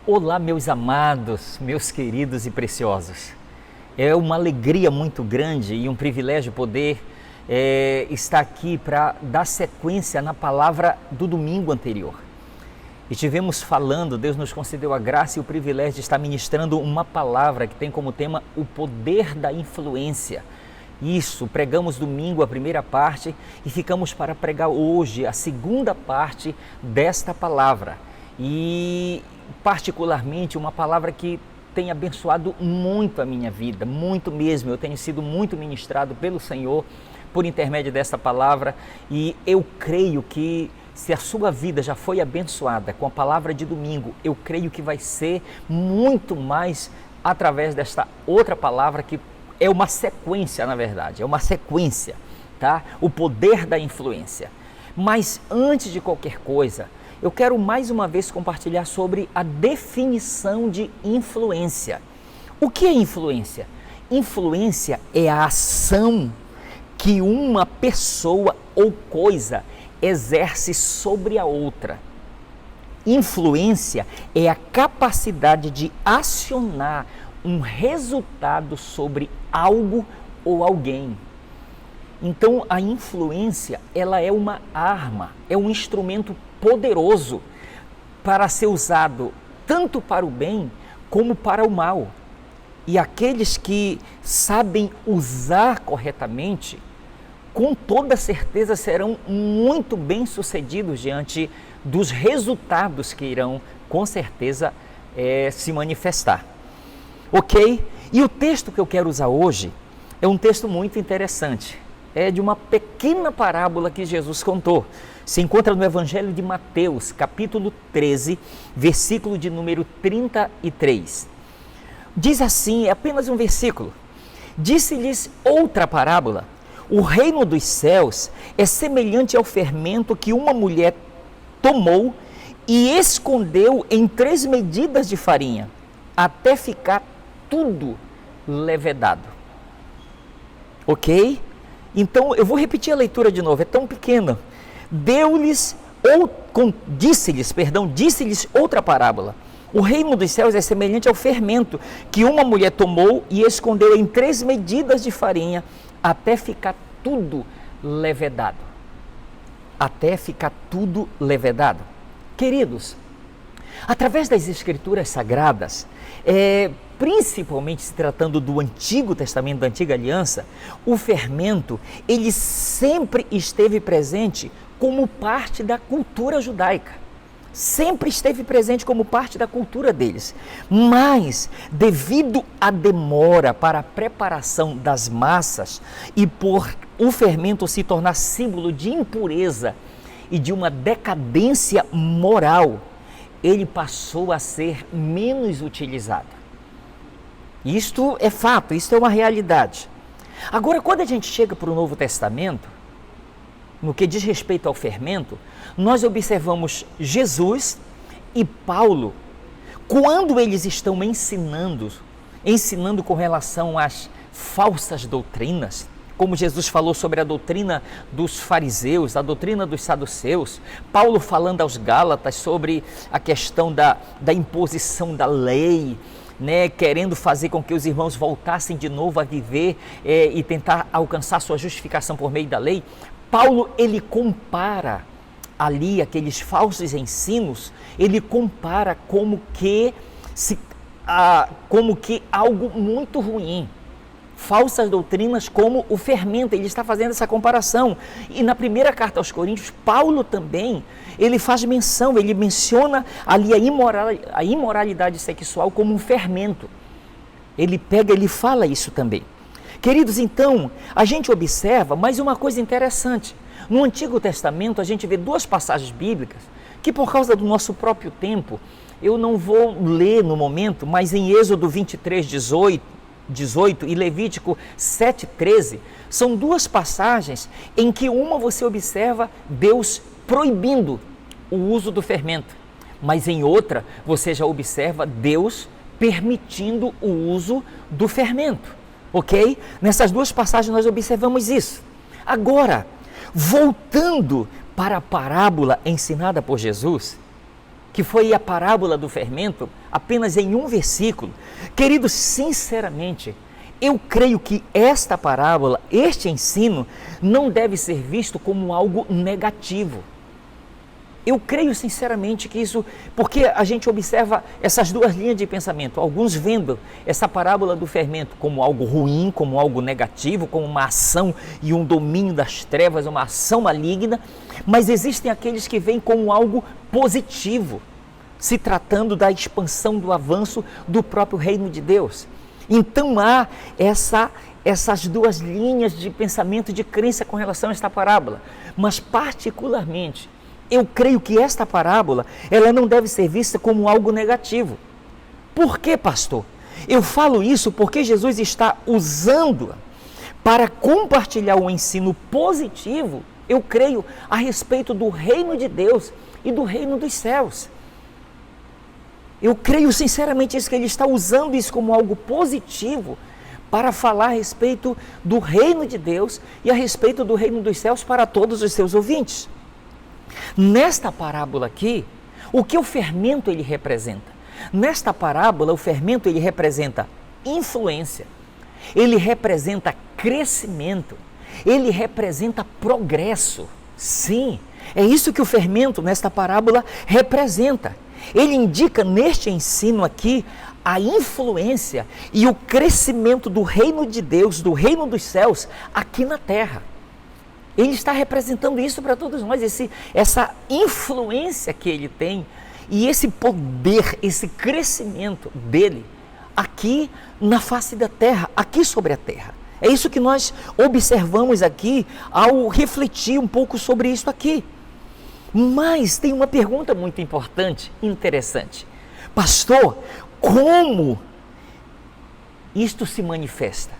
Olá, meus amados, meus queridos e preciosos. É uma alegria muito grande e um privilégio poder estar aqui para dar sequência na palavra do domingo anterior. Estivemos falando, Deus nos concedeu a graça e o privilégio de estar ministrando uma palavra que tem como tema o poder da influência. Isso, pregamos domingo a primeira parte e ficamos para pregar hoje a segunda parte desta palavra. E particularmente uma palavra que tem abençoado muito a minha vida, muito mesmo. Eu tenho sido muito ministrado pelo Senhor por intermédio desta palavra e eu creio que se a sua vida já foi abençoada com a palavra de domingo, eu creio que vai ser muito mais através desta outra palavra que é uma sequência, na verdade, é uma sequência, tá? O poder da influência. Mas antes de qualquer coisa, eu quero mais uma vez compartilhar sobre a definição de influência. O que é influência? Influência é a ação que uma pessoa ou coisa exerce sobre a outra. Influência é a capacidade de acionar um resultado sobre algo ou alguém. Então, a influência, ela é uma arma, é um instrumento poderoso para ser usado tanto para o bem como para o mal. E aqueles que sabem usar corretamente, com toda certeza serão muito bem-sucedidos diante dos resultados que irão, com certeza, se manifestar. Ok? E o texto que eu quero usar hoje é um texto muito interessante. É de uma pequena parábola que Jesus contou. Se encontra no Evangelho de Mateus, capítulo 13, versículo de número 33. Diz assim, é apenas um versículo. Disse-lhes outra parábola. O reino dos céus é semelhante ao fermento que uma mulher tomou e escondeu em 3 medidas de farinha, até ficar tudo levedado. Ok? Então, eu vou repetir a leitura de novo, é tão pequena. Disse-lhes outra parábola. O reino dos céus é semelhante ao fermento que uma mulher tomou e escondeu em 3 medidas de farinha, até ficar tudo levedado. Até ficar tudo levedado. Queridos, através das Escrituras Sagradas, principalmente se tratando do Antigo Testamento, da Antiga Aliança, o fermento, ele sempre esteve presente como parte da cultura judaica. Sempre esteve presente como parte da cultura deles. Mas, devido à demora para a preparação das massas e por o fermento se tornar símbolo de impureza e de uma decadência moral, ele passou a ser menos utilizado. Isto é fato, isto é uma realidade. Agora, quando a gente chega para o Novo Testamento, no que diz respeito ao fermento, nós observamos Jesus e Paulo, quando eles estão ensinando com relação às falsas doutrinas, como Jesus falou sobre a doutrina dos fariseus, a doutrina dos saduceus, Paulo falando aos Gálatas sobre a questão da imposição da lei, querendo fazer com que os irmãos voltassem de novo a viver e tentar alcançar sua justificação por meio da lei. Paulo, ele compara ali aqueles falsos ensinos, ele compara como que algo muito ruim. Falsas doutrinas como o fermento, ele está fazendo essa comparação. E na primeira carta aos Coríntios, Paulo também, ele faz menção, ele menciona ali a imoralidade sexual como um fermento. Ele fala isso também. Queridos, então, a gente observa mais uma coisa interessante. No Antigo Testamento, a gente vê 2 passagens bíblicas que, por causa do nosso próprio tempo, eu não vou ler no momento, mas em Êxodo 23, 18 e Levítico 7, 13, são 2 passagens em que uma você observa Deus proibindo o uso do fermento, mas em outra você já observa Deus permitindo o uso do fermento. Ok? Nessas 2 passagens nós observamos isso. Agora, voltando para a parábola ensinada por Jesus, que foi a parábola do fermento, apenas em um versículo. Queridos, sinceramente, eu creio que esta parábola, este ensino, não deve ser visto como algo negativo. Eu creio sinceramente que isso, porque a gente observa essas duas linhas de pensamento, alguns vendo essa parábola do fermento como algo ruim, como algo negativo, como uma ação e um domínio das trevas, uma ação maligna, mas existem aqueles que veem como algo positivo, se tratando da expansão, do avanço do próprio reino de Deus. Então há essas duas linhas de pensamento, de crença com relação a esta parábola, mas particularmente, eu creio que esta parábola, ela não deve ser vista como algo negativo. Por quê, pastor? Eu falo isso porque Jesus está usando-a para compartilhar um ensino positivo, eu creio, a respeito do reino de Deus e do reino dos céus. Eu creio sinceramente isso, que ele está usando isso como algo positivo para falar a respeito do reino de Deus e a respeito do reino dos céus para todos os seus ouvintes. Nesta parábola aqui, o que o fermento ele representa? Nesta parábola, o fermento ele representa influência, ele representa crescimento, ele representa progresso. Sim, é isso que o fermento nesta parábola representa. Ele indica neste ensino aqui a influência e o crescimento do reino de Deus, do reino dos céus, aqui na terra. Ele está representando isso para todos nós, essa influência que ele tem e esse poder, esse crescimento dele aqui na face da terra, aqui sobre a terra. É isso que nós observamos aqui ao refletir um pouco sobre isso aqui. Mas tem uma pergunta muito importante, interessante. Pastor, como isto se manifesta?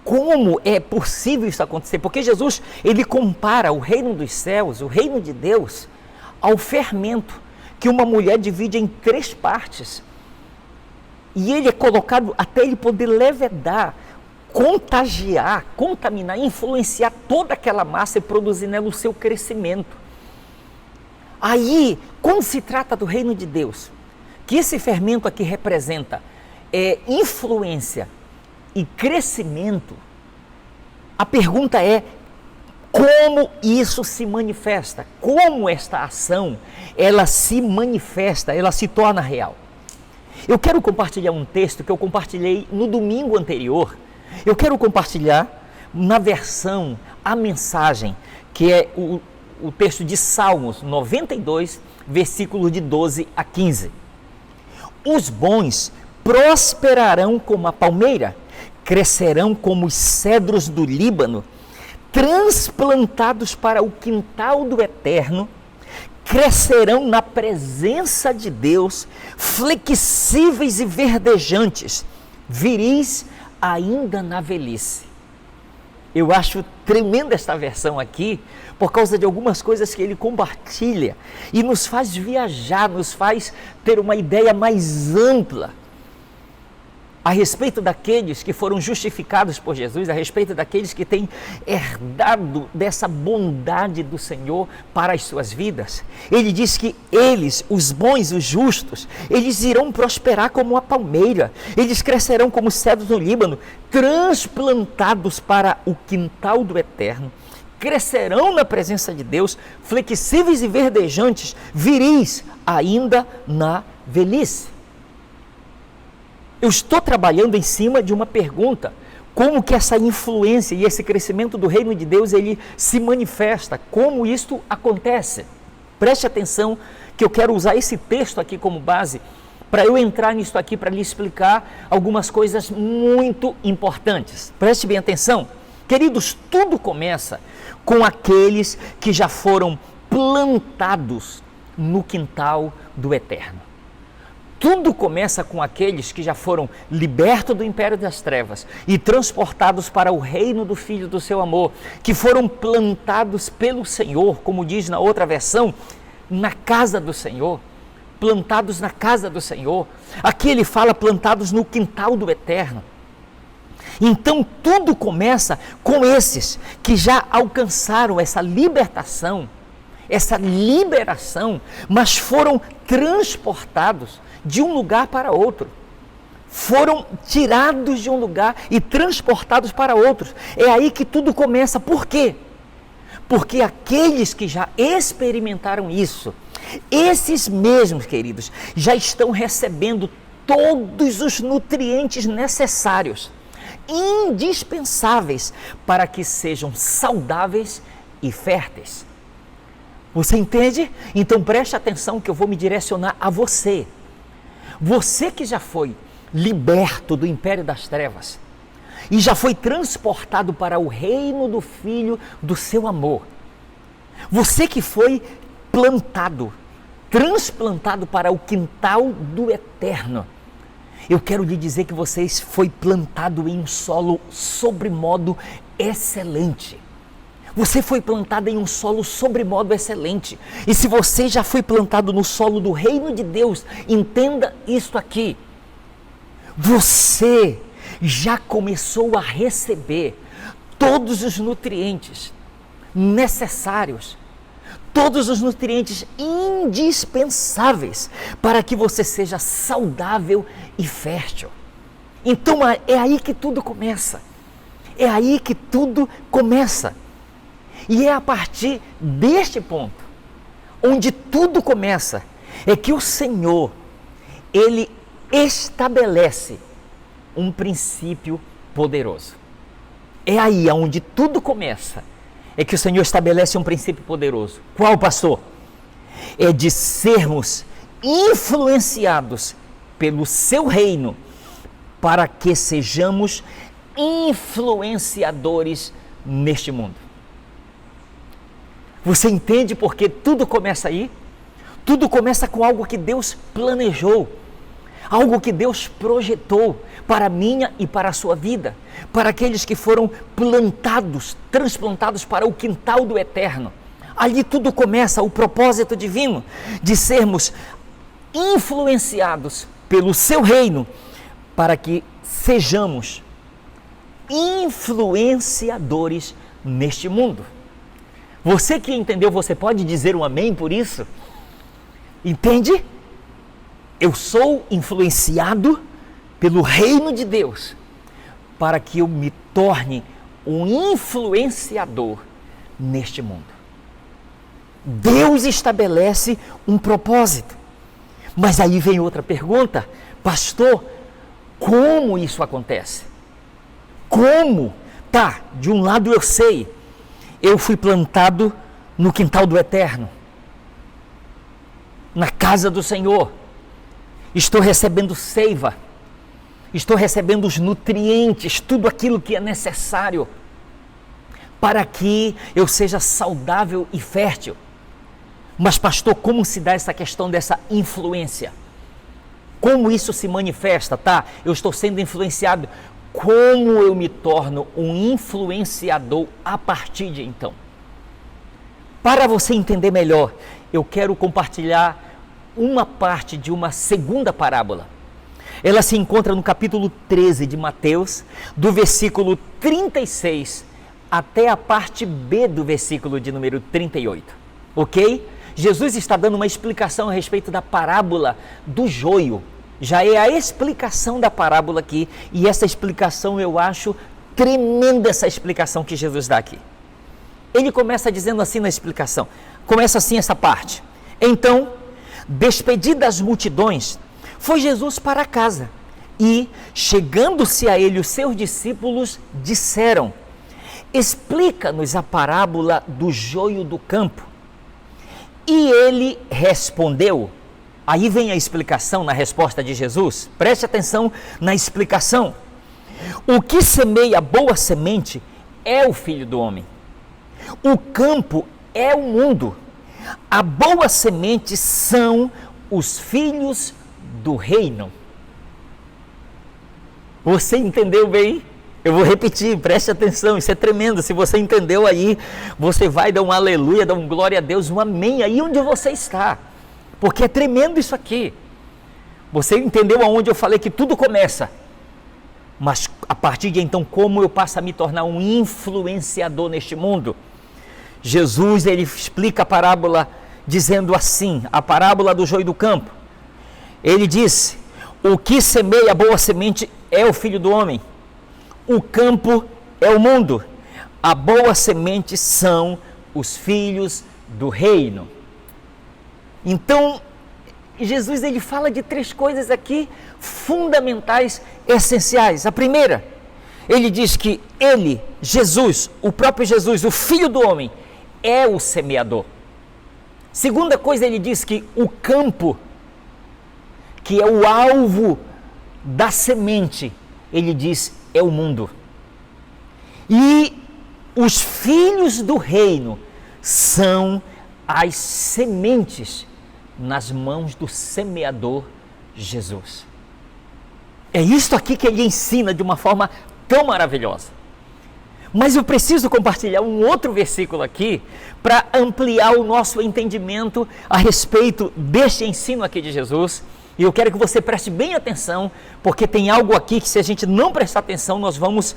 Como é possível isso acontecer? Porque Jesus, ele compara o reino dos céus, o reino de Deus, ao fermento que uma mulher divide em 3 partes. E ele é colocado até ele poder levedar, contagiar, contaminar, influenciar toda aquela massa e produzir nela o seu crescimento. Aí, quando se trata do reino de Deus, que esse fermento aqui representa influência e crescimento, a pergunta é como isso se manifesta, como esta ação, ela se manifesta, ela se torna real. Eu quero compartilhar um texto que eu compartilhei no domingo anterior, eu quero compartilhar na versão, a mensagem, que é o texto de Salmos 92, versículo de 12 a 15. Os bons prosperarão como a palmeira, crescerão como os cedros do Líbano, transplantados para o quintal do Eterno, crescerão na presença de Deus, flexíveis e verdejantes, viris ainda na velhice. Eu acho tremenda esta versão aqui, por causa de algumas coisas que ele compartilha e nos faz viajar, nos faz ter uma ideia mais ampla a respeito daqueles que foram justificados por Jesus, a respeito daqueles que têm herdado dessa bondade do Senhor para as suas vidas. Ele diz que eles, os bons, os justos, eles irão prosperar como a palmeira, eles crescerão como cedros no Líbano, transplantados para o quintal do Eterno, crescerão na presença de Deus, flexíveis e verdejantes, viris ainda na velhice. Eu estou trabalhando em cima de uma pergunta, como que essa influência e esse crescimento do reino de Deus, ele se manifesta, como isto acontece? Preste atenção que eu quero usar esse texto aqui como base, para eu entrar nisso aqui, para lhe explicar algumas coisas muito importantes. Preste bem atenção. Queridos, tudo começa com aqueles que já foram plantados no quintal do Eterno. Tudo começa com aqueles que já foram libertos do império das trevas e transportados para o reino do Filho do seu amor, que foram plantados pelo Senhor, como diz na outra versão, na casa do Senhor, plantados na casa do Senhor. Aqui ele fala plantados no quintal do Eterno. Então tudo começa com esses que já alcançaram essa libertação essa liberação, mas foram transportados de um lugar para outro. Foram tirados de um lugar e transportados para outros. É aí que tudo começa. Por quê? Porque aqueles que já experimentaram isso, esses mesmos, queridos, já estão recebendo todos os nutrientes necessários, indispensáveis para que sejam saudáveis e férteis. Você entende? Então preste atenção que eu vou me direcionar a você. Você que já foi liberto do império das trevas e já foi transportado para o reino do Filho do seu amor. Você que foi plantado, transplantado para o quintal do eterno. Eu quero lhe dizer que você foi plantado em um solo sobremodo excelente. Você foi plantado em um solo sobremodo excelente. E se você já foi plantado no solo do reino de Deus, entenda isto aqui. Você já começou a receber todos os nutrientes necessários, todos os nutrientes indispensáveis para que você seja saudável e fértil. Então é aí que tudo começa. É aí que tudo começa. E é a partir deste ponto, onde tudo começa, é que o Senhor, Ele estabelece um princípio poderoso. É aí onde tudo começa, é que o Senhor estabelece um princípio poderoso. Qual, pastor? É de sermos influenciados pelo seu reino, para que sejamos influenciadores neste mundo. Você entende porque tudo começa aí? Tudo começa com algo que Deus planejou, algo que Deus projetou para a minha e para a sua vida, para aqueles que foram plantados, transplantados para o quintal do eterno. Ali tudo começa, o propósito divino de sermos influenciados pelo seu reino, para que sejamos influenciadores neste mundo. Você que entendeu, você pode dizer um amém por isso? Entende? Eu sou influenciado pelo reino de Deus para que eu me torne um influenciador neste mundo. Deus estabelece um propósito. Mas aí vem outra pergunta: pastor, como isso acontece? Como? Tá, de um lado eu sei, eu fui plantado no quintal do eterno, na casa do Senhor, estou recebendo seiva, estou recebendo os nutrientes, tudo aquilo que é necessário para que eu seja saudável e fértil. Mas pastor, como se dá essa questão dessa influência? Como isso se manifesta, tá? Eu estou sendo influenciado. Como eu me torno um influenciador a partir de então? Para você entender melhor, eu quero compartilhar uma parte de uma segunda parábola. Ela se encontra no capítulo 13 de Mateus, do versículo 36 até a parte B do versículo de número 38. Ok? Jesus está dando uma explicação a respeito da parábola do joio. Já é a explicação da parábola aqui, e essa explicação eu acho tremenda, essa explicação que Jesus dá aqui. Ele começa dizendo assim na explicação, começa assim essa parte: então, despedidas as multidões, foi Jesus para casa, e, chegando-se a ele os seus discípulos, disseram: explica-nos a parábola do joio do campo. E ele respondeu. Aí vem a explicação na resposta de Jesus. Preste atenção na explicação. O que semeia boa semente é o Filho do Homem. O campo é o mundo. A boa semente são os filhos do reino. Você entendeu bem? Eu vou repetir, preste atenção, isso é tremendo. Se você entendeu aí, você vai dar um aleluia, dar um glória a Deus, um amém aí onde você está. Porque é tremendo isso aqui. Você entendeu aonde eu falei que tudo começa? Mas a partir de então, como eu passo a me tornar um influenciador neste mundo? Jesus, ele explica a parábola dizendo assim, a parábola do joio do campo. Ele disse: o que semeia a boa semente é o Filho do Homem. O campo é o mundo. A boa semente são os filhos do reino. Então, Jesus, ele fala de três coisas aqui fundamentais, essenciais. A primeira, ele diz que ele, Jesus, o próprio Jesus, o Filho do Homem, é o semeador. Segunda coisa, ele diz que o campo, que é o alvo da semente, ele diz, é o mundo. E os filhos do reino são as sementes nas mãos do semeador Jesus. É isto aqui que ele ensina de uma forma tão maravilhosa. Mas eu preciso compartilhar um outro versículo aqui para ampliar o nosso entendimento a respeito deste ensino aqui de Jesus. E eu quero que você preste bem atenção, porque tem algo aqui que, se a gente não prestar atenção, nós vamos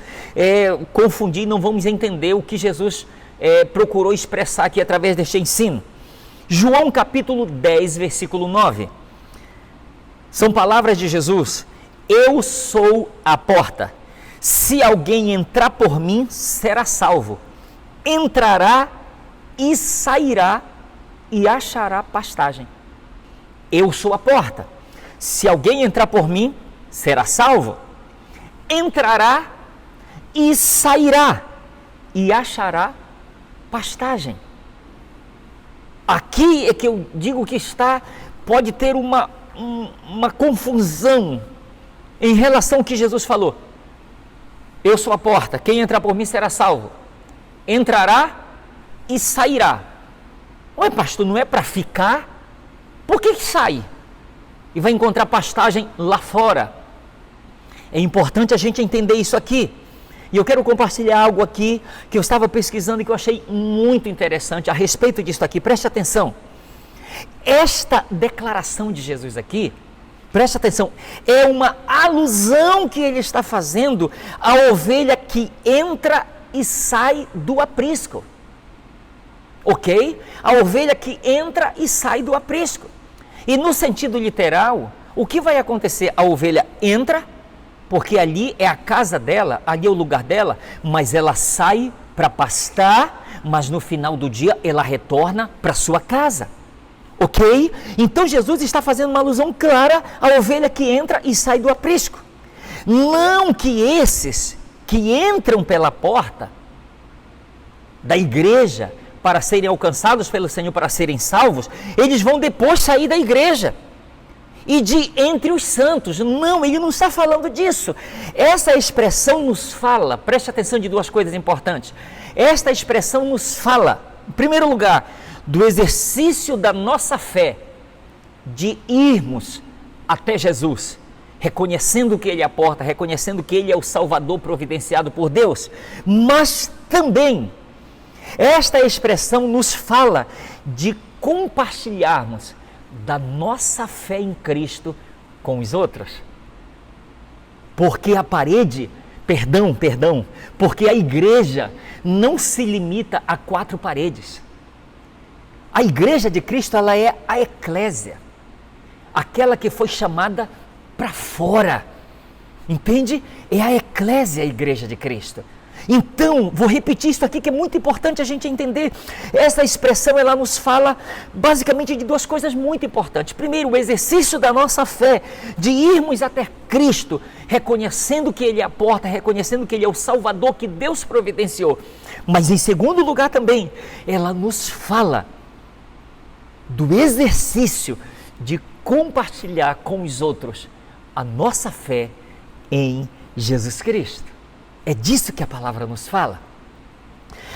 confundir, não vamos entender o que Jesus procurou expressar aqui através deste ensino. João capítulo 10, versículo 9. São palavras de Jesus: eu sou a porta. Se alguém entrar por mim, será salvo. Entrará e sairá e achará pastagem. Eu sou a porta. Se alguém entrar por mim, será salvo. Entrará e sairá e achará pastagem. Aqui é que eu digo que pode ter uma confusão em relação ao que Jesus falou. Eu sou a porta, quem entrar por mim será salvo. Entrará e sairá. Ué, pastor, não é para ficar? Por que sai? E vai encontrar pastagem lá fora. É importante a gente entender isso aqui. E eu quero compartilhar algo aqui que eu estava pesquisando e que eu achei muito interessante a respeito disso aqui. Preste atenção. Esta declaração de Jesus aqui, preste atenção, é uma alusão que ele está fazendo à ovelha que entra e sai do aprisco. Ok? A ovelha que entra e sai do aprisco. E no sentido literal, o que vai acontecer? A ovelha entra, porque ali é a casa dela, ali é o lugar dela, mas ela sai para pastar, mas no final do dia ela retorna para sua casa. Ok? Então Jesus está fazendo uma alusão clara à ovelha que entra e sai do aprisco. Não que esses que entram pela porta da igreja para serem alcançados pelo Senhor, para serem salvos, eles vão depois sair da igreja e de entre os santos. Não, ele não está falando disso. Essa expressão nos fala, preste atenção de duas coisas importantes. Esta expressão nos fala, em primeiro lugar, do exercício da nossa fé, de irmos até Jesus, reconhecendo que Ele é a porta, reconhecendo que Ele é o Salvador providenciado por Deus, mas também esta expressão nos fala de compartilharmos da nossa fé em Cristo com os outros. Porque a porque a igreja não se limita a 4 paredes. A igreja de Cristo, ela é a eclésia, aquela que foi chamada para fora, entende? É a eclésia, a igreja de Cristo. Então, vou repetir isso aqui que é muito importante a gente entender. Essa expressão, ela nos fala basicamente de duas coisas muito importantes. Primeiro, o exercício da nossa fé, de irmos até Cristo, reconhecendo que Ele é a porta, reconhecendo que Ele é o Salvador que Deus providenciou. Mas em segundo lugar também, ela nos fala do exercício de compartilhar com os outros a nossa fé em Jesus Cristo. É disso que a palavra nos fala.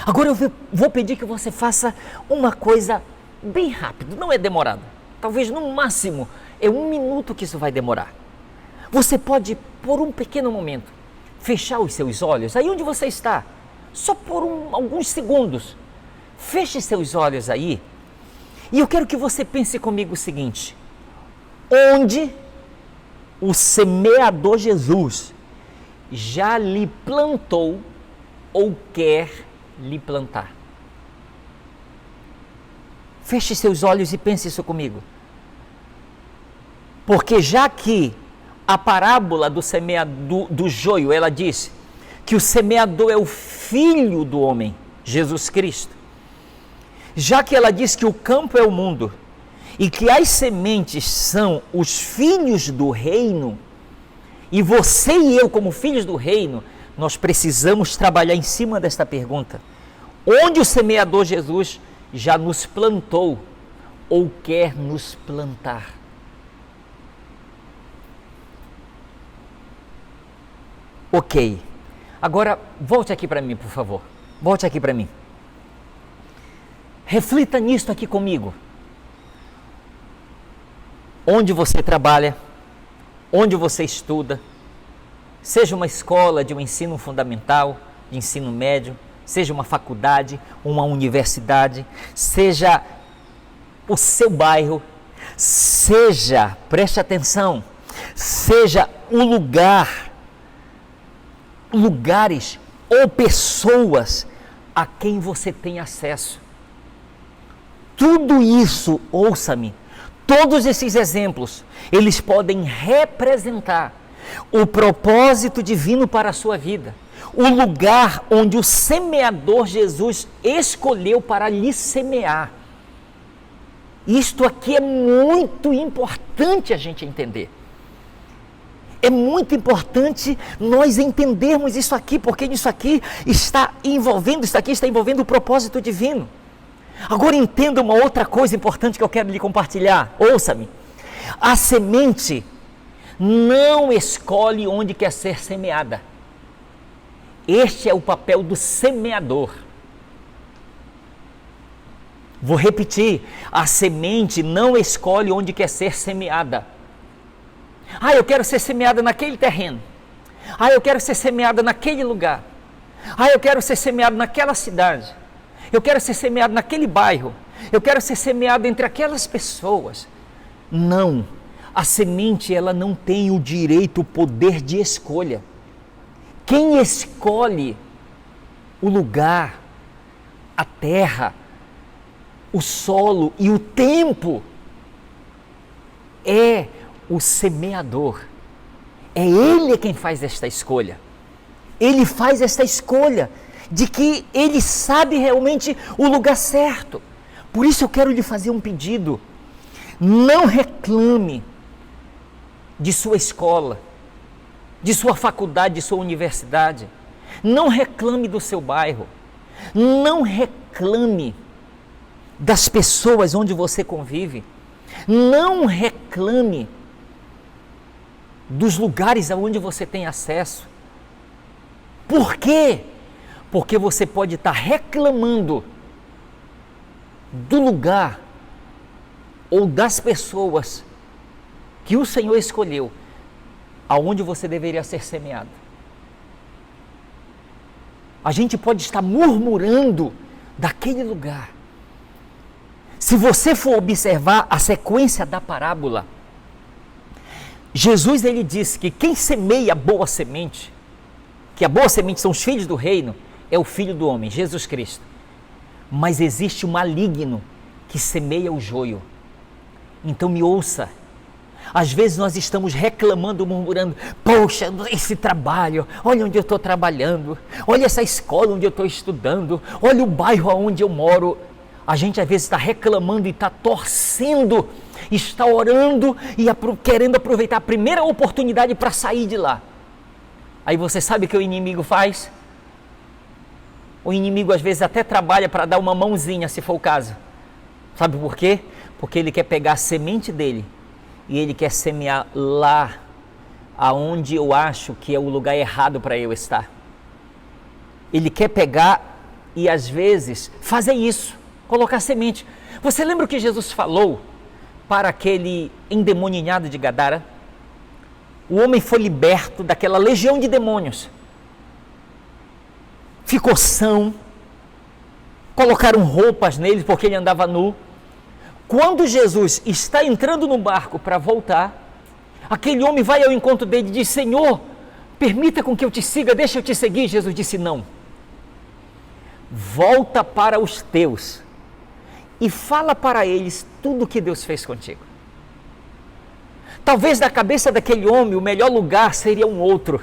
Agora eu vou pedir que você faça uma coisa bem rápida, não é demorado. Talvez no máximo é 1 minuto que isso vai demorar. Você pode, por um pequeno momento, fechar os seus olhos, aí onde você está, só por alguns segundos. Feche seus olhos aí. E eu quero que você pense comigo o seguinte: onde o semeador Jesus já lhe plantou ou quer lhe plantar? Feche seus olhos e pense isso comigo. Porque já que a parábola do joio, ela diz que o semeador é o Filho do homem, Jesus Cristo. Já que ela diz que o campo é o mundo e que as sementes são os filhos do reino, e você e eu, como filhos do reino, nós precisamos trabalhar em cima desta pergunta. Onde o semeador Jesus já nos plantou ou quer nos plantar? Ok. Agora, volte aqui para mim, por favor. Volte aqui para mim. Reflita nisto aqui comigo. Onde você trabalha, onde você estuda, seja uma escola de um ensino fundamental, de ensino médio, seja uma faculdade, uma universidade, seja o seu bairro, seja, preste atenção, seja o lugares ou pessoas a quem você tem acesso. Tudo isso, ouça-me, todos esses exemplos, eles podem representar o propósito divino para a sua vida, o lugar onde o semeador Jesus escolheu para lhe semear. Isto aqui é muito importante a gente entender. É muito importante nós entendermos isso aqui, porque isso aqui está envolvendo o propósito divino. Agora entenda uma outra coisa importante que eu quero lhe compartilhar. Ouça-me. A semente não escolhe onde quer ser semeada. Este é o papel do semeador. Vou repetir. A semente não escolhe onde quer ser semeada. Eu quero ser semeada naquele terreno. Eu quero ser semeada naquele lugar. Eu quero ser semeado naquela cidade. Eu quero ser semeado naquele bairro. Eu quero ser semeado entre aquelas pessoas. Não. A semente, ela não tem o direito, o poder de escolha. Quem escolhe o lugar, a terra, o solo e o tempo é o semeador. É ele quem faz esta escolha. Ele faz esta escolha de que ele sabe realmente o lugar certo. Por isso eu quero lhe fazer um pedido. Não reclame de sua escola, de sua faculdade, de sua universidade. Não reclame do seu bairro. Não reclame das pessoas onde você convive. Não reclame dos lugares aonde você tem acesso. Por quê? Porque você pode estar reclamando do lugar ou das pessoas que o Senhor escolheu aonde você deveria ser semeado. A gente pode estar murmurando daquele lugar. Se você for observar a sequência da parábola, Jesus ele disse que quem semeia a boa semente, que a boa semente são os filhos do reino, é o Filho do homem, Jesus Cristo. Mas existe o maligno que semeia o joio. Então me ouça. Às vezes nós estamos reclamando, murmurando, poxa, esse trabalho, olha onde eu estou trabalhando, olha essa escola onde eu estou estudando, olha o bairro onde eu moro. A gente às vezes está reclamando e está torcendo, está orando e querendo aproveitar a primeira oportunidade para sair de lá. Aí você sabe o que o inimigo faz? O inimigo às vezes até trabalha para dar uma mãozinha, se for o caso. Sabe por quê? Porque ele quer pegar a semente dele e ele quer semear lá, aonde eu acho que é o lugar errado para eu estar. Ele quer pegar e às vezes fazer isso, colocar semente. Você lembra o que Jesus falou para aquele endemoninhado de Gadara? O homem foi liberto daquela legião de demônios. Ficou são, colocaram roupas nele porque ele andava nu. Quando Jesus está entrando no barco para voltar, aquele homem vai ao encontro dele e diz: Senhor, permita com que eu te siga, deixa eu te seguir. Jesus disse: não, volta para os teus e fala para eles tudo o que Deus fez contigo. Talvez na cabeça daquele homem o melhor lugar seria um outro,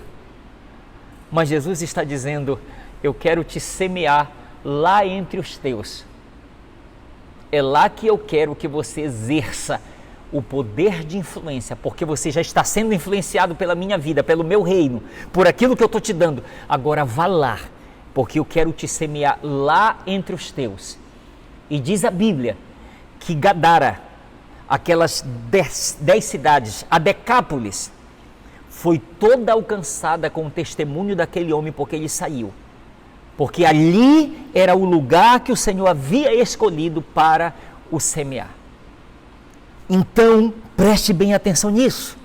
mas Jesus está dizendo: eu quero te semear lá entre os teus. É lá que eu quero que você exerça o poder de influência, porque você já está sendo influenciado pela minha vida, pelo meu reino, por aquilo que eu estou te dando. Agora vá lá, porque eu quero te semear lá entre os teus. E diz a Bíblia que Gadara, aquelas 10 cidades, a Decápolis, foi toda alcançada com o testemunho daquele homem, porque ele saiu. Porque ali era o lugar que o Senhor havia escolhido para o semear. Então, preste bem atenção nisso.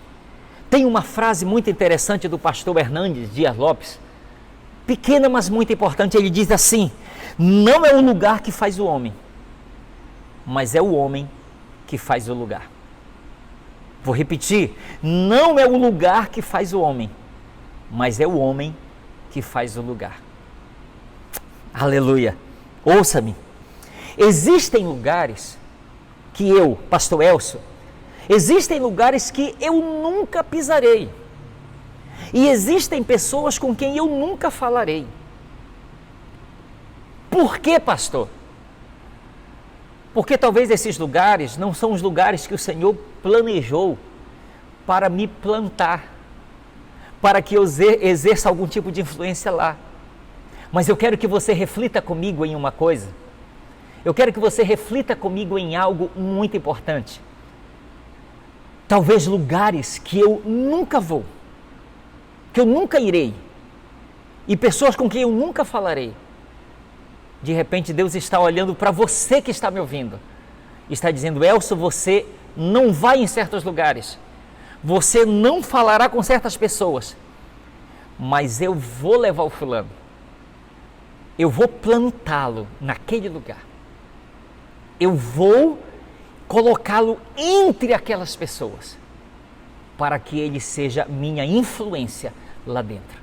Tem uma frase muito interessante do pastor Hernandes Dias Lopes, pequena, mas muito importante. Ele diz assim: não é o lugar que faz o homem, mas é o homem que faz o lugar. Vou repetir: não é o lugar que faz o homem, mas é o homem que faz o lugar. Aleluia! Ouça-me. Existem lugares que eu, pastor Elcio, existem lugares que eu nunca pisarei. E existem pessoas com quem eu nunca falarei. Por quê, pastor? Porque talvez esses lugares não são os lugares que o Senhor planejou para me plantar, para que eu exerça algum tipo de influência lá. Mas eu quero que você reflita comigo em uma coisa. Eu quero que você reflita comigo em algo muito importante. Talvez lugares que eu nunca vou, que eu nunca irei, e pessoas com quem eu nunca falarei. De repente Deus está olhando para você que está me ouvindo, está dizendo: Elcio, você não vai em certos lugares, você não falará com certas pessoas, mas eu vou levar o fulano, eu vou plantá-lo naquele lugar, eu vou colocá-lo entre aquelas pessoas, para que ele seja minha influência lá dentro.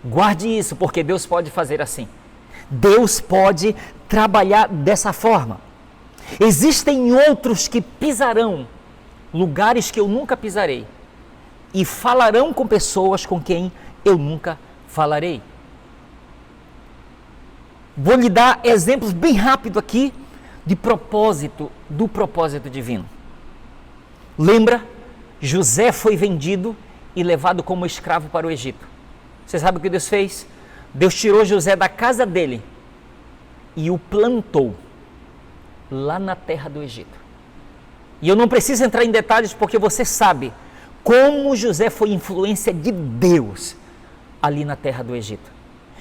Guarde isso, porque Deus pode fazer assim. Deus pode trabalhar dessa forma. Existem outros que pisarão lugares que eu nunca pisarei e falarão com pessoas com quem eu nunca falarei. Vou lhe dar exemplos bem rápido aqui do propósito divino. Lembra? José foi vendido e levado como escravo para o Egito. Você sabe o que Deus fez? Deus tirou José da casa dele e o plantou lá na terra do Egito. E eu não preciso entrar em detalhes, porque você sabe como José foi influência de Deus ali na terra do Egito.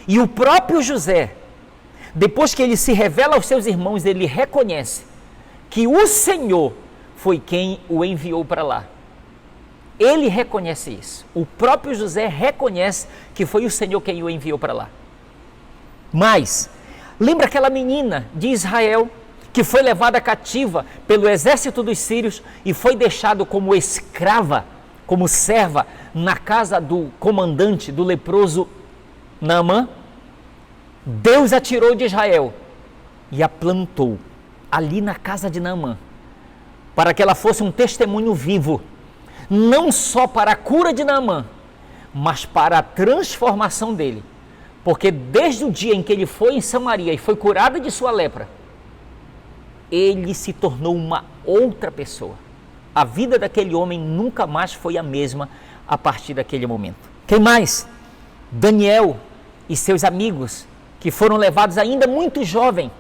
E o próprio José, depois que ele se revela aos seus irmãos, ele reconhece que o Senhor foi quem o enviou para lá. Ele reconhece isso. O próprio José reconhece que foi o Senhor quem o enviou para lá. Mas, lembra aquela menina de Israel que foi levada cativa pelo exército dos sírios e foi deixada como escrava, como serva, na casa do comandante, do leproso Naamã? Deus a tirou de Israel e a plantou ali na casa de Naamã, para que ela fosse um testemunho vivo, não só para a cura de Naamã, mas para a transformação dele. Porque desde o dia em que ele foi em Samaria e foi curado de sua lepra, ele se tornou uma outra pessoa. A vida daquele homem nunca mais foi a mesma a partir daquele momento. Quem mais? Daniel e seus amigos, que foram levados ainda muito jovem,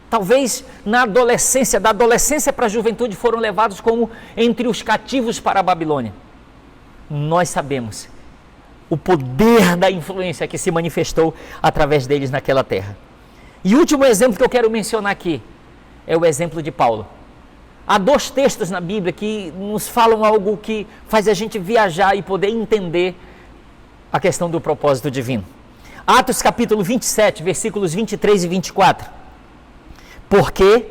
talvez na adolescência, da adolescência para a juventude, foram levados como entre os cativos para a Babilônia. Nós sabemos o poder da influência que se manifestou através deles naquela terra. E o último exemplo que eu quero mencionar aqui é o exemplo de Paulo. Há 2 textos na Bíblia que nos falam algo que faz a gente viajar e poder entender a questão do propósito divino. Atos capítulo 27, versículos 23 e 24. Porque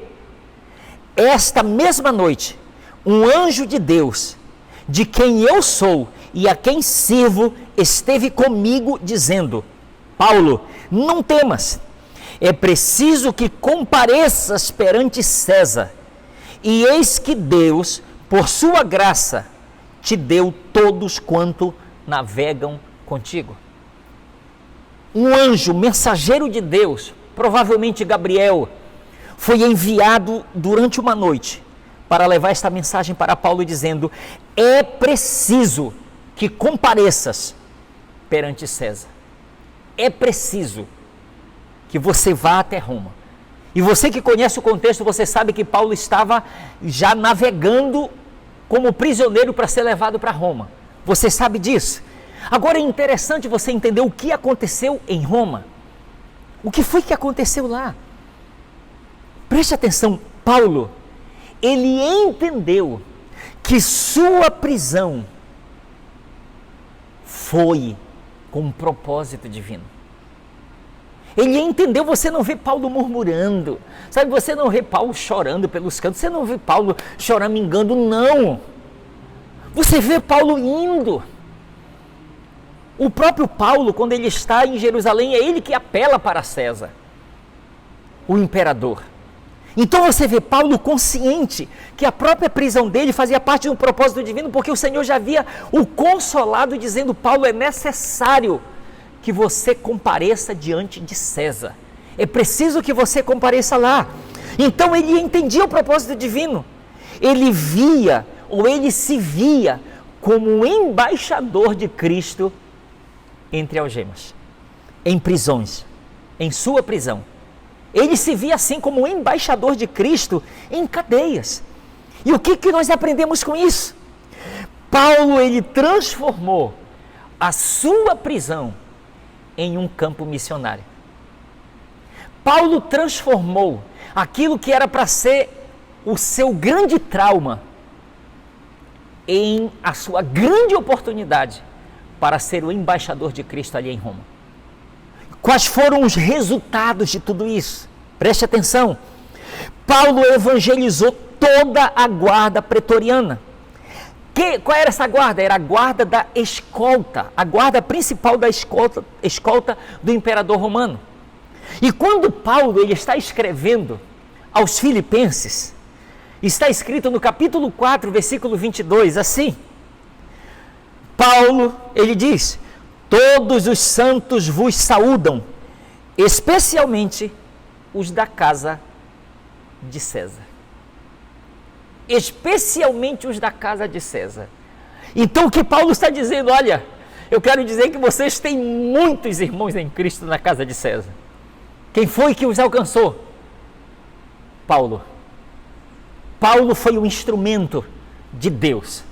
esta mesma noite, um anjo de Deus, de quem eu sou e a quem sirvo, esteve comigo dizendo: Paulo, não temas, é preciso que compareças perante César, e eis que Deus, por sua graça, te deu todos quanto navegam contigo. Um anjo, mensageiro de Deus, provavelmente Gabriel, foi enviado durante uma noite para levar esta mensagem para Paulo, dizendo: é preciso que compareças perante César. É preciso que você vá até Roma. E você que conhece o contexto, você sabe que Paulo estava já navegando como prisioneiro para ser levado para Roma. Você sabe disso. Agora é interessante você entender o que aconteceu em Roma. O que foi que aconteceu lá? Preste atenção, Paulo, ele entendeu que sua prisão foi com um propósito divino. Ele entendeu, você não vê Paulo murmurando, sabe, você não vê Paulo chorando pelos cantos, você não vê Paulo choramingando, não. Você vê Paulo indo. O próprio Paulo, quando ele está em Jerusalém, é ele que apela para César, o imperador. Então você vê Paulo consciente que a própria prisão dele fazia parte de um propósito divino, porque o Senhor já havia o consolado, dizendo: Paulo, é necessário que você compareça diante de César. É preciso que você compareça lá. Então ele entendia o propósito divino. Ele via, ou ele se via, como um embaixador de Cristo entre algemas, em prisões, em sua prisão. Ele se via assim como um embaixador de Cristo em cadeias. E o que nós aprendemos com isso? Paulo, ele transformou a sua prisão em um campo missionário. Paulo transformou aquilo que era para ser o seu grande trauma em a sua grande oportunidade para ser o embaixador de Cristo ali em Roma. Quais foram os resultados de tudo isso? Preste atenção. Paulo evangelizou toda a guarda pretoriana. Qual era essa guarda? Era a guarda da escolta, a guarda principal da escolta do imperador romano. E quando Paulo ele está escrevendo aos Filipenses, está escrito no capítulo 4, versículo 22, assim: Paulo, ele diz: todos os santos vos saúdam, especialmente os da casa de César. Especialmente os da casa de César. Então o que Paulo está dizendo? Olha, eu quero dizer que vocês têm muitos irmãos em Cristo na casa de César. Quem foi que os alcançou? Paulo. Paulo foi um instrumento de Deus,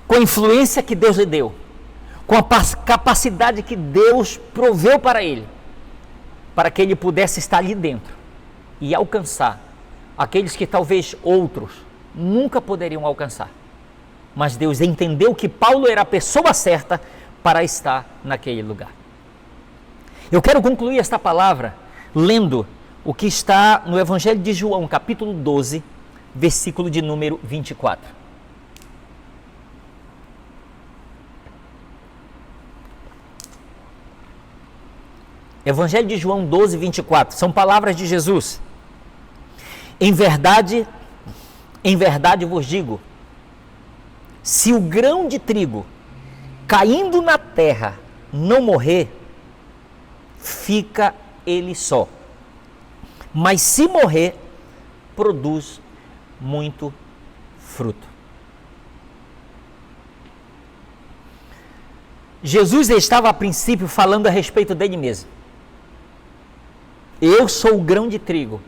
com a influência que Deus lhe deu, com a capacidade que Deus proveu para ele, para que ele pudesse estar ali dentro e alcançar aqueles que talvez outros nunca poderiam alcançar. Mas Deus entendeu que Paulo era a pessoa certa para estar naquele lugar. Eu quero concluir esta palavra lendo o que está no Evangelho de João, capítulo 12, versículo de número 24. Evangelho de João 12, 24. São palavras de Jesus. Em verdade vos digo, se o grão de trigo caindo na terra não morrer, fica ele só. Mas se morrer, produz muito fruto. Jesus estava a princípio falando a respeito dele mesmo. Eu sou o grão de trigo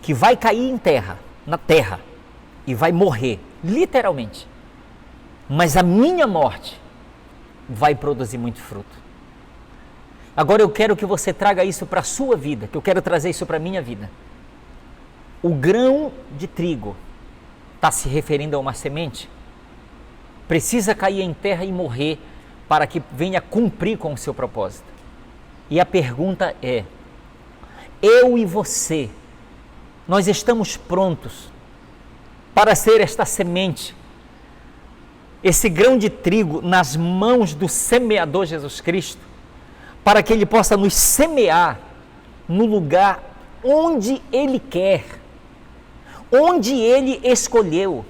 que vai cair em terra, na terra, e vai morrer, literalmente. Mas a minha morte vai produzir muito fruto. Agora eu quero que você traga isso para a sua vida, que eu quero trazer isso para a minha vida. O grão de trigo está se referindo a uma semente, precisa cair em terra e morrer para que venha cumprir com o seu propósito. E a pergunta é: eu e você, nós estamos prontos para ser esta semente, esse grão de trigo nas mãos do semeador Jesus Cristo, para que Ele possa nos semear no lugar onde Ele quer, onde Ele escolheu,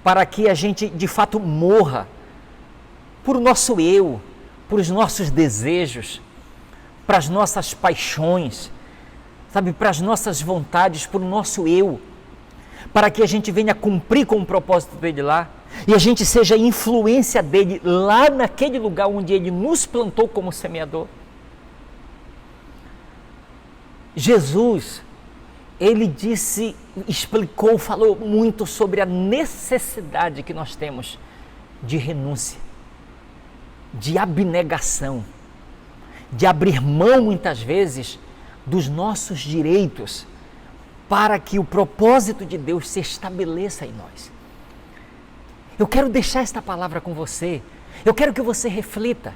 para que a gente de fato morra por nosso eu, por os nossos desejos, para as nossas paixões, sabe, para as nossas vontades, para o nosso eu, para que a gente venha cumprir com o propósito dele lá e a gente seja influência dele lá naquele lugar onde ele nos plantou como semeador. Jesus, ele disse, explicou, falou muito sobre a necessidade que nós temos de renúncia, de abnegação, de abrir mão muitas vezes dos nossos direitos para que o propósito de Deus se estabeleça em nós. Eu quero deixar esta palavra com você, eu quero que você reflita.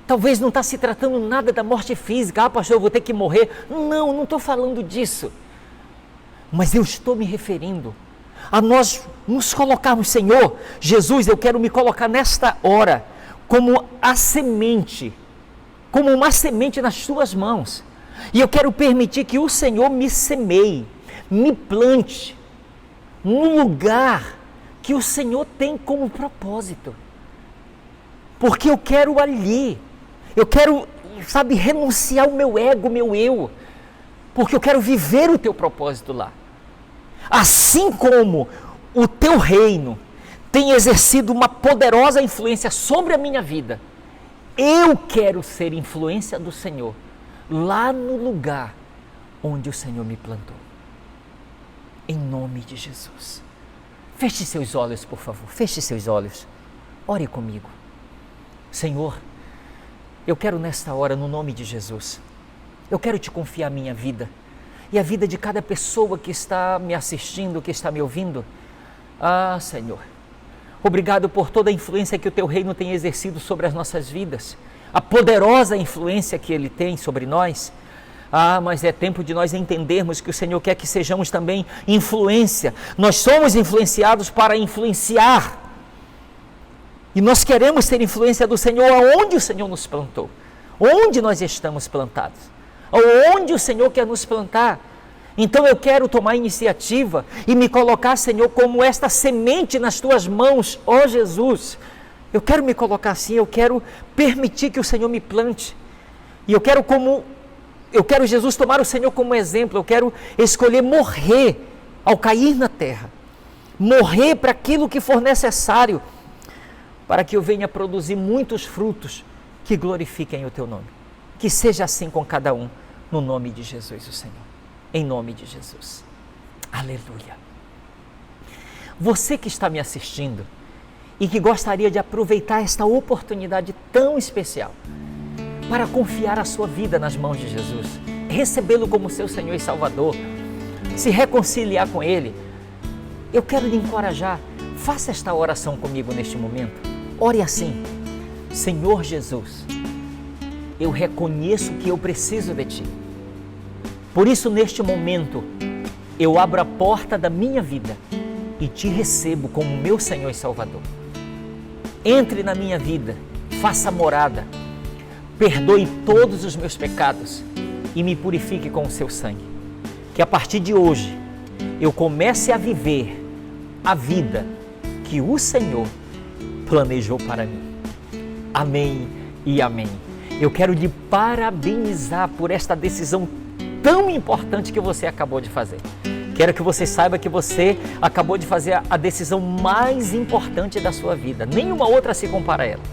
Talvez não está se tratando nada da morte física, pastor, eu vou ter que morrer. Não estou falando disso. Mas eu estou me referindo a nós nos colocarmos, Senhor, Jesus, eu quero me colocar nesta hora como a semente, como uma semente nas tuas mãos. E eu quero permitir que o Senhor me semeie, me plante no lugar que o Senhor tem como propósito. Porque eu quero ali, eu quero, sabe, renunciar ao meu ego, meu eu, porque eu quero viver o teu propósito lá. Assim como o teu reino tem exercido uma poderosa influência sobre a minha vida, eu quero ser influência do Senhor lá no lugar onde o Senhor me plantou. Em nome de Jesus. Feche seus olhos, por favor. Feche seus olhos. Ore comigo. Senhor, eu quero nesta hora, no nome de Jesus, eu quero te confiar a minha vida e a vida de cada pessoa que está me assistindo, que está me ouvindo. Ah, Senhor, obrigado por toda a influência que o teu reino tem exercido sobre as nossas vidas, a poderosa influência que ele tem sobre nós. Ah, mas é tempo de nós entendermos que o Senhor quer que sejamos também influência. Nós somos influenciados para influenciar. E nós queremos ser influência do Senhor aonde o Senhor nos plantou. Onde nós estamos plantados. Aonde o Senhor quer nos plantar. Então eu quero tomar iniciativa e me colocar, Senhor, como esta semente nas tuas mãos, ó Jesus. Eu quero me colocar assim, eu quero permitir que o Senhor me plante. E eu quero, Jesus, tomar o Senhor como exemplo. Eu quero escolher morrer ao cair na terra. Morrer para aquilo que for necessário, para que eu venha produzir muitos frutos que glorifiquem o teu nome. Que seja assim com cada um, no nome de Jesus, o Senhor. Em nome de Jesus. Aleluia. Você que está me assistindo e que gostaria de aproveitar esta oportunidade tão especial para confiar a sua vida nas mãos de Jesus, recebê-lo como seu Senhor e Salvador, se reconciliar com Ele, eu quero lhe encorajar, faça esta oração comigo neste momento. Ore assim: Senhor Jesus, eu reconheço que eu preciso de Ti. Por isso, neste momento, eu abro a porta da minha vida e Te recebo como meu Senhor e Salvador. Entre na minha vida, faça morada, perdoe todos os meus pecados e me purifique com o Seu sangue. Que a partir de hoje, eu comece a viver a vida que o Senhor planejou para mim. Amém e amém. Eu quero lhe parabenizar por esta decisão tão importante que você acabou de fazer. Quero que você saiba que você acabou de fazer a decisão mais importante da sua vida. Nenhuma outra se compara a ela.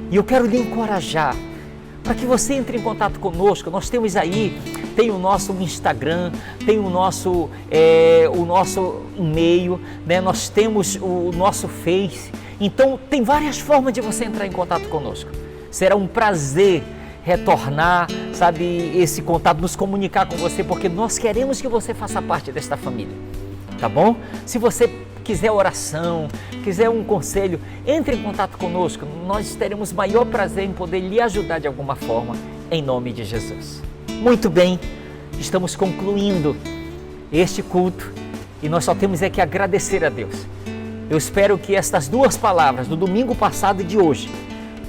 E eu quero lhe encorajar para que você entre em contato conosco. Nós temos aí, tem o nosso Instagram, tem o nosso e-mail, né? Nós temos o nosso Face. Então, tem várias formas de você entrar em contato conosco. Será um prazer retornar, sabe, esse contato, nos comunicar com você, porque nós queremos que você faça parte desta família, tá bom? Se você quiser oração, quiser um conselho, entre em contato conosco, nós teremos maior prazer em poder lhe ajudar de alguma forma, em nome de Jesus. Muito bem, estamos concluindo este culto e nós só temos é que agradecer a Deus. Eu espero que estas duas palavras, do domingo passado e de hoje,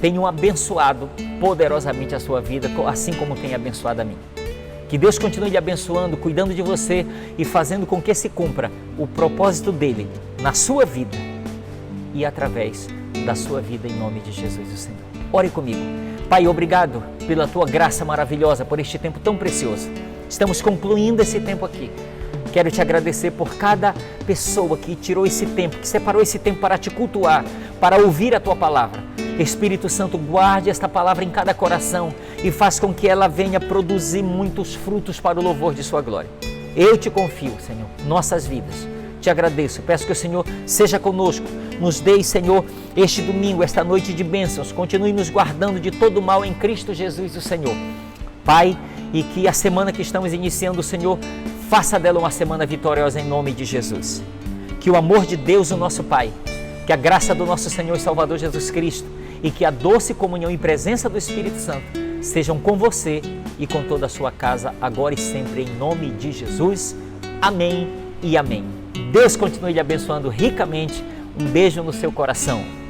tenham abençoado poderosamente a sua vida, assim como tem abençoado a mim. Que Deus continue lhe abençoando, cuidando de você e fazendo com que se cumpra o propósito dele na sua vida e através da sua vida, em nome de Jesus o Senhor. Ore comigo. Pai, obrigado pela tua graça maravilhosa, por este tempo tão precioso. Estamos concluindo esse tempo aqui. Quero te agradecer por cada pessoa que tirou esse tempo, que separou esse tempo para te cultuar, para ouvir a tua palavra. Espírito Santo, guarde esta palavra em cada coração e faz com que ela venha produzir muitos frutos para o louvor de sua glória. Eu te confio, Senhor, nossas vidas. Te agradeço, peço que o Senhor seja conosco, nos dê, Senhor, este domingo, esta noite de bênçãos, continue nos guardando de todo mal em Cristo Jesus, o Senhor. Pai, e que a semana que estamos iniciando, Senhor, faça dela uma semana vitoriosa em nome de Jesus. Que o amor de Deus, o nosso Pai, que a graça do nosso Senhor e Salvador Jesus Cristo e que a doce comunhão e presença do Espírito Santo sejam com você e com toda a sua casa, agora e sempre, em nome de Jesus. Amém e amém. Deus continue lhe abençoando ricamente. Um beijo no seu coração.